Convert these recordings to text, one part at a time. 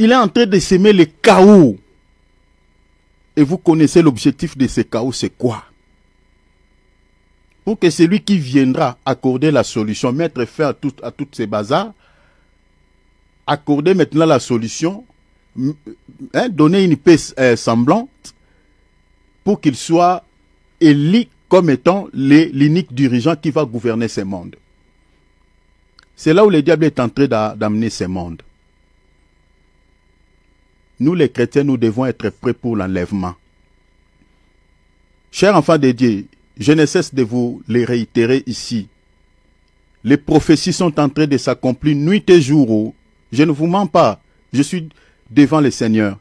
Il est en train de s'aimer le chaos. Et vous connaissez l'objectif de ce chaos, c'est quoi? Pour que celui qui viendra accorder la solution, mettre fin à toutes ces bazars, accorder maintenant la solution, donner une paix semblante, pour qu'il soit élu comme étant l'unique dirigeant qui va gouverner ce monde. C'est là où le diable est en train d'amener ce monde. Nous les chrétiens, nous devons être prêts pour l'enlèvement. Chers enfants de Dieu, je ne cesse de vous les réitérer ici. Les prophéties sont en train de s'accomplir nuit et jour. Je ne vous mens pas, je suis devant le Seigneur.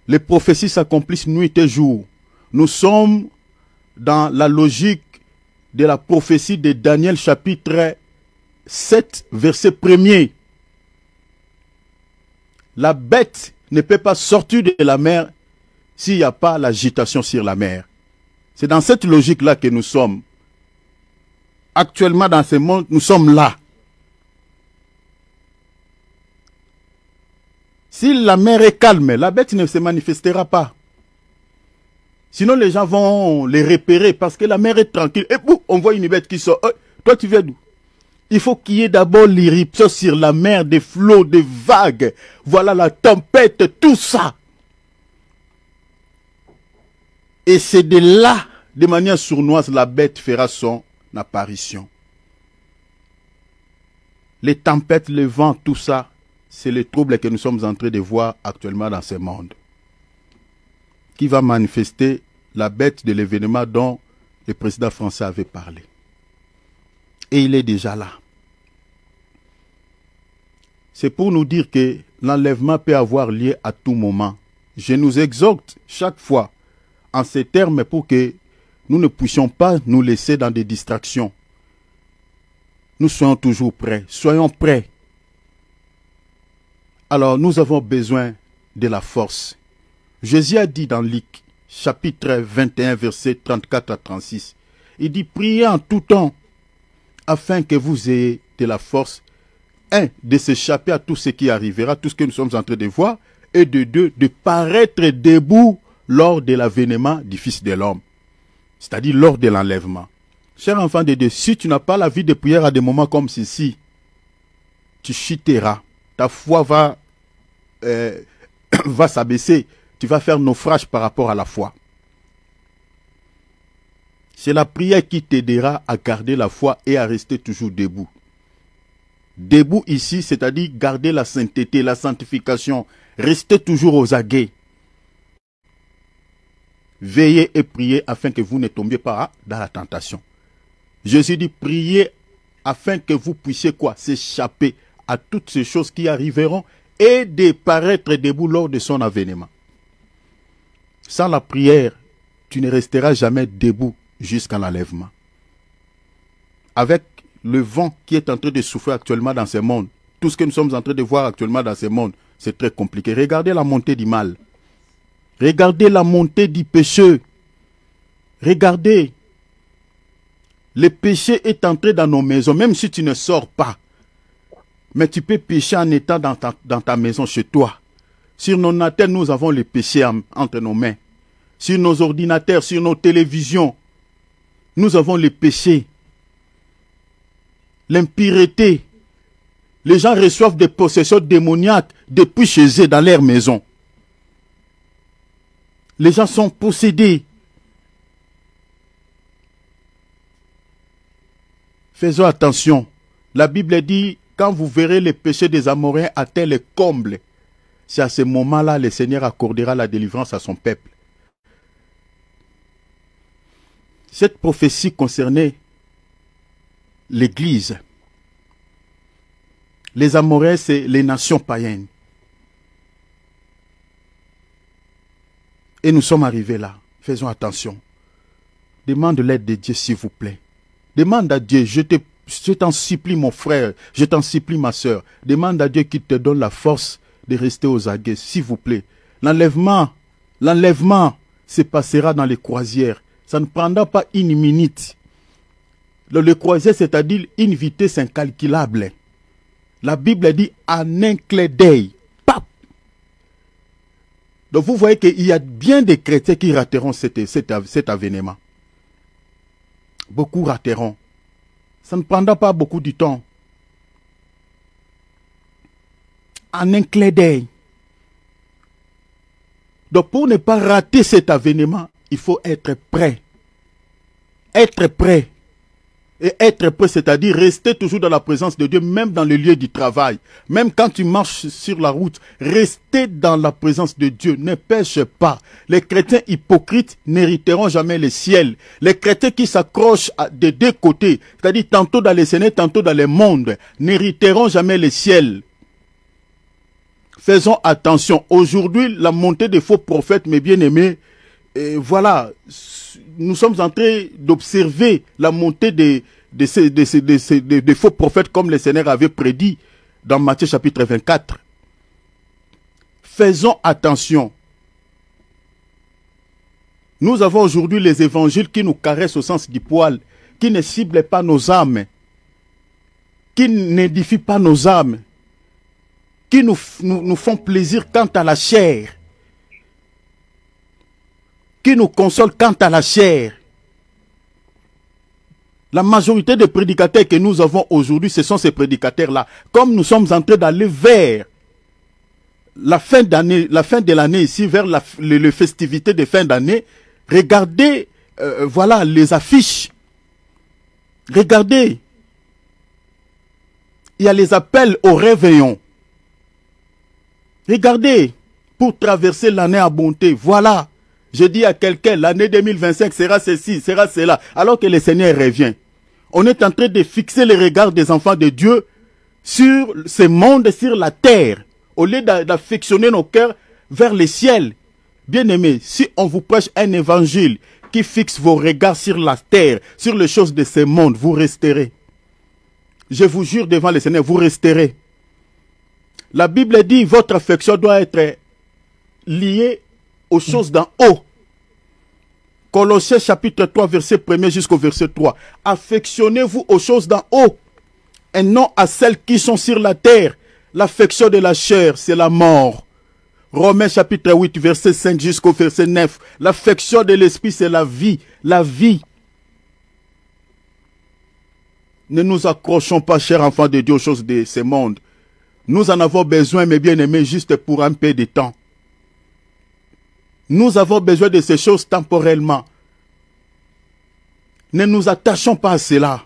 Les prophéties s'accomplissent nuit et jour. Nous sommes dans la logique de la prophétie de Daniel chapitre 7, verset 1er. La bête ne peut pas sortir de la mer s'il n'y a pas l'agitation sur la mer. C'est dans cette logique-là que nous sommes. Actuellement, dans ce monde, nous sommes là. Si la mer est calme, la bête ne se manifestera pas. Sinon, les gens vont les repérer parce que la mer est tranquille. Et boum, on voit une bête qui sort. Toi, tu viens d'où? Il faut qu'il y ait d'abord l'irruption sur la mer, des flots, des vagues. Voilà la tempête, tout ça. Et c'est de là, de manière sournoise, la bête fera son apparition. Les tempêtes, le vent, tout ça, c'est le trouble que nous sommes en train de voir actuellement dans ce monde. Qui va manifester la bête de l'événement dont le président français avait parlé. Et il est déjà là. C'est pour nous dire que l'enlèvement peut avoir lieu à tout moment. Je nous exhorte chaque fois en ces termes pour que nous ne puissions pas nous laisser dans des distractions. Nous soyons toujours prêts. Soyons prêts. Alors nous avons besoin de la force. Jésus a dit dans Luc, chapitre 21, versets 34 à 36, il dit, priez en tout temps, afin que vous ayez de la force, un, de s'échapper à tout ce qui arrivera, tout ce que nous sommes en train de voir, et de deux, de paraître debout lors de l'avènement du Fils de l'homme, c'est-à-dire lors de l'enlèvement. Cher enfant de Dieu, si tu n'as pas la vie de prière à des moments comme ceci, tu chuteras, ta foi va s'abaisser, tu vas faire naufrage par rapport à la foi. C'est la prière qui t'aidera à garder la foi et à rester toujours debout. Debout ici, c'est-à-dire garder la sainteté, la sanctification, rester toujours aux aguets. Veillez et priez afin que vous ne tombiez pas dans la tentation. Jésus dit, priez afin que vous puissiez quoi? S'échapper à toutes ces choses qui arriveront et de paraître debout lors de son avènement. Sans la prière, tu ne resteras jamais debout jusqu'à l'enlèvement. Avec le vent qui est en train de souffler actuellement dans ce monde, tout ce que nous sommes en train de voir actuellement dans ce monde, c'est très compliqué. Regardez la montée du mal. Regardez la montée du péché. Regardez. Le péché est entré dans nos maisons, même si tu ne sors pas. Mais tu peux pécher en étant dans ta maison, chez toi. Sur nos natels, nous avons le péché entre nos mains. Sur nos ordinateurs, sur nos télévisions, nous avons le péché. L'impureté. Les gens reçoivent des possessions démoniaques depuis chez eux, dans leur maison. Les gens sont possédés. Faisons attention. La Bible dit, quand vous verrez les péchés des Amoréens atteindre le comble, c'est à ce moment-là le Seigneur accordera la délivrance à son peuple. Cette prophétie concernait l'Église. Les Amoréens, c'est les nations païennes. Et nous sommes arrivés là. Faisons attention. Demande l'aide de Dieu, s'il vous plaît. Demande à Dieu, je t'en supplie mon frère, je t'en supplie ma soeur. Demande à Dieu qu'il te donne la force de rester aux aguets, s'il vous plaît. L'enlèvement se passera dans les croisières. Ça ne prendra pas une minute. Le croisière, c'est-à-dire une vitesse incalculable. La Bible dit en un clin d'œil, pap, Donc vous voyez qu'il y a bien des chrétiens qui rateront cet avènement. Beaucoup rateront. Ça ne prendra pas beaucoup de temps. En un clin d'œil. Donc pour ne pas rater cet avènement, il faut être prêt. Être prêt. Et être prêt, c'est-à-dire rester toujours dans la présence de Dieu, même dans le lieu du travail. Même quand tu marches sur la route, rester dans la présence de Dieu. Ne pêche pas. Les chrétiens hypocrites n'hériteront jamais le ciel. Les chrétiens qui s'accrochent des deux côtés, c'est-à-dire tantôt dans les sénats, tantôt dans le monde, n'hériteront jamais le ciel. Faisons attention. Aujourd'hui, la montée des faux prophètes, mes bien-aimés, voilà, nous sommes en train d'observer la montée des faux prophètes comme le Seigneur avait prédit dans Matthieu chapitre 24. Faisons attention. Nous avons aujourd'hui les évangiles qui nous caressent au sens du poil, qui ne ciblent pas nos âmes, qui n'édifient pas nos âmes, qui nous font plaisir quant à la chair, qui nous consolent quant à la chair. La majorité des prédicateurs que nous avons aujourd'hui, ce sont ces prédicateurs-là. Comme nous sommes en train d'aller vers la fin de l'année ici, vers les festivités de fin d'année, regardez, voilà, les affiches. Regardez. Il y a les appels au réveillon. Regardez, pour traverser l'année à bonté, voilà. Je dis à quelqu'un, l'année 2025 sera ceci, sera cela, alors que le Seigneur revient. On est en train de fixer les regards des enfants de Dieu sur ce monde, sur la terre, au lieu d'affectionner nos cœurs vers le ciel. Bien-aimés, si on vous prêche un évangile qui fixe vos regards sur la terre, sur les choses de ce monde, vous resterez. Je vous jure devant le Seigneur, vous resterez. La Bible dit, votre affection doit être liée aux choses d'en haut. Colossiens chapitre 3, verset 1er jusqu'au verset 3. Affectionnez-vous aux choses d'en haut et non à celles qui sont sur la terre. L'affection de la chair, c'est la mort. Romains chapitre 8, verset 5 jusqu'au verset 9. L'affection de l'esprit, c'est la vie. La vie. Ne nous accrochons pas, chers enfants de Dieu, aux choses de ce monde. Nous en avons besoin, mes bien-aimés, juste pour un peu de temps. Nous avons besoin de ces choses temporellement. Ne nous attachons pas à cela,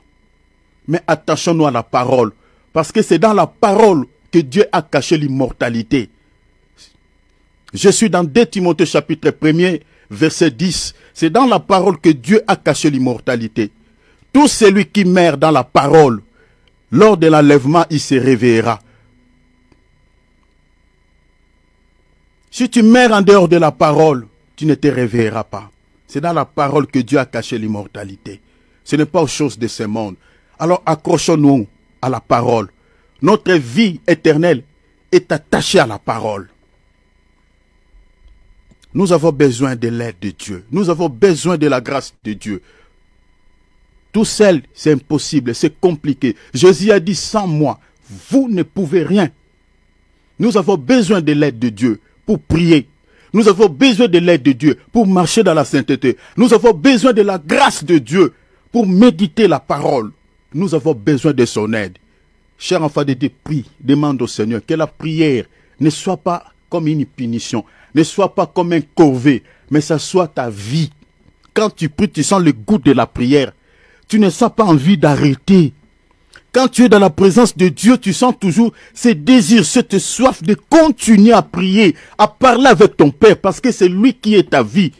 mais attachons-nous à la parole. Parce que c'est dans la parole que Dieu a caché l'immortalité. Je suis dans 2 Timothée chapitre 1er, verset 10. C'est dans la parole que Dieu a caché l'immortalité. Tout celui qui meurt dans la parole, lors de l'enlèvement, il se réveillera. Si tu meurs en dehors de la parole, tu ne te réveilleras pas. C'est dans la parole que Dieu a caché l'immortalité. Ce n'est pas aux choses de ce monde. Alors accrochons-nous à la parole. Notre vie éternelle est attachée à la parole. Nous avons besoin de l'aide de Dieu. Nous avons besoin de la grâce de Dieu. Tout seul, c'est impossible, c'est compliqué. Jésus a dit, sans moi, vous ne pouvez rien. Nous avons besoin de l'aide de Dieu pour prier. Nous avons besoin de l'aide de Dieu pour marcher dans la sainteté. Nous avons besoin de la grâce de Dieu pour méditer la parole. Nous avons besoin de son aide. Cher enfant de Dieu, prie, demande au Seigneur que la prière ne soit pas comme une punition, ne soit pas comme un corvée, mais ça soit ta vie. Quand tu pries, tu sens le goût de la prière. Tu ne sens pas envie d'arrêter. Quand tu es dans la présence de Dieu, tu sens toujours ce désir, cette soif de continuer à prier, à parler avec ton Père, parce que c'est lui qui est ta vie.